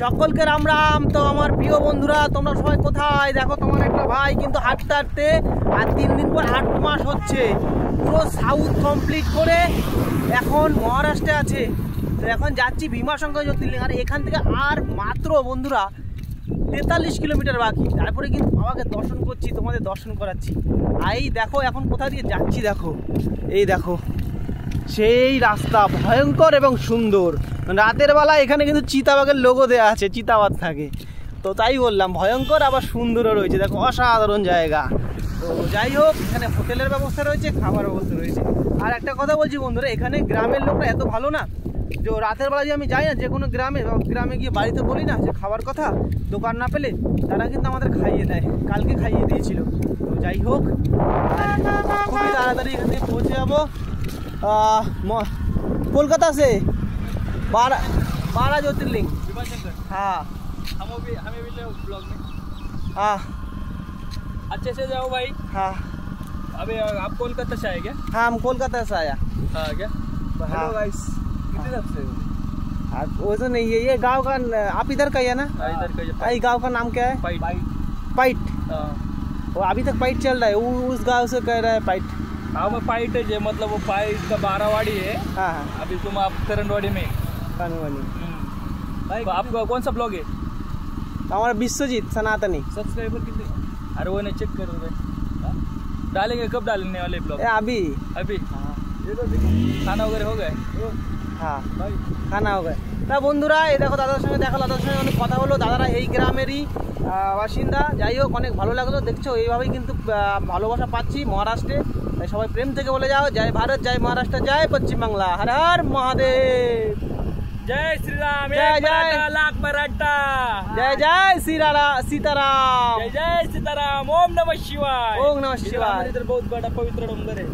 সকলকে রাম রাম। তো আমার প্রিয় বন্ধুরা, তোমরা সবাই কোথায়? দেখো তোমার একটা ভাই কিন্তু হাঁটতে হাঁটতে আর 3 দিন পর 8 মাস হচ্ছে, পুরো সাউথ কমপ্লিট করে এখন মহারাষ্ট্রে আছে। তো এখন যাচ্ছি ভীমাশঙ্কর জ্যোতির্লিঙ্গ, আর এখান থেকে আর মাত্র বন্ধুরা 43 কিলোমিটার বাকি। তারপরে কিন্তু বাবাকে দর্শন করছি, তোমাদের দর্শন করাচ্ছি। এই দেখো এখন কোথা দিয়ে যাচ্ছি, দেখো এই দেখো সেই রাস্তা ভয়ঙ্কর এবং সুন্দর। রাতের বেলা এখানে কিন্তু চিতাবাঘের লোগো দেওয়া আছে, চিতাবাঘ থাকে। তো তাই বললাম ভয়ঙ্কর আবার সুন্দরও রয়েছে, দেখো অসাধারণ জায়গা। তো যাই হোক, এখানে হোটেলের ব্যবস্থা রয়েছে, খাবার ব্যবস্থা রয়েছে। আর একটা কথা বলছি বন্ধুরা, এখানে গ্রামের লোকরা এত ভালো না যে রাতের বেলা যে আমি যাই না যে কোনো গ্রামে গিয়ে বাড়িতে বলি না যে খাবার কথা, দোকান না পেলে তারা কিন্তু আমাদের খাইয়ে দেয়। কালকে খাইয়ে দিয়েছিল। তো যাই হোক, খুবই তাড়াতাড়ি এখান থেকে পৌঁছে যাবো कोलकाता से 12 ज्योतिर्लिंग। हाँ हमें भी ले ब्लॉग में। हाँ अच्छे से जाओ भाई। हाँ अभी आप कोलकाता से आए क्या? हाँ हम कोलकाता से आया। हाँ क्या? हेलो गाइस, कितने तरफ से हो? वो तो नहीं है, ये गांव का। आप इधर का ही है ना? इधर का ये गांव का नाम क्या है? पाइट। वो अभी तक पाइट चल रहा है, उस गांव से कह रहा है पाइट। हाँ वो पाइट है जो, मतलब वो पाइट का बारावाड़ी है। हाँ हाँ अभी तुम आप करंडवाड़ी में। भाई आपका कौन सा ब्लॉग है? हमारा विश्वजीत सनातनी। सब्सक्राइबर कितने? अरे वो नहीं चेक करो भाई। डालेंगे कब डालने वाले ब्लॉग? अभी अभी। ये तो खाना वगैरह हो गए? হ্যাঁ খানা হবে। তা বন্ধুরা এই দেখো দাদার সঙ্গে দেখা, দাদার সঙ্গে অনেক কথা হলো। দাদারা এই গ্রামেরই বাসিন্দা। যাই হোক অনেক ভালো লাগলো। দেখছো এইভাবেই কিন্তু ভালোবাসা পাচ্ছি মহারাষ্ট্রে। তাই সবাই প্রেম থেকে বলে যাও জয় ভারত, জয় মহারাষ্ট্র, জয় পশ্চিম বাংলা, হর হর মহাদেব, जय श्री राम, जय जय लाख मराठा, जय जय सीताराम, जय जय सीताराम, ओम नमः शिवाय। ओम नमः शिवाय। इधर बहुत बड़ा पवित्र डोंगर है।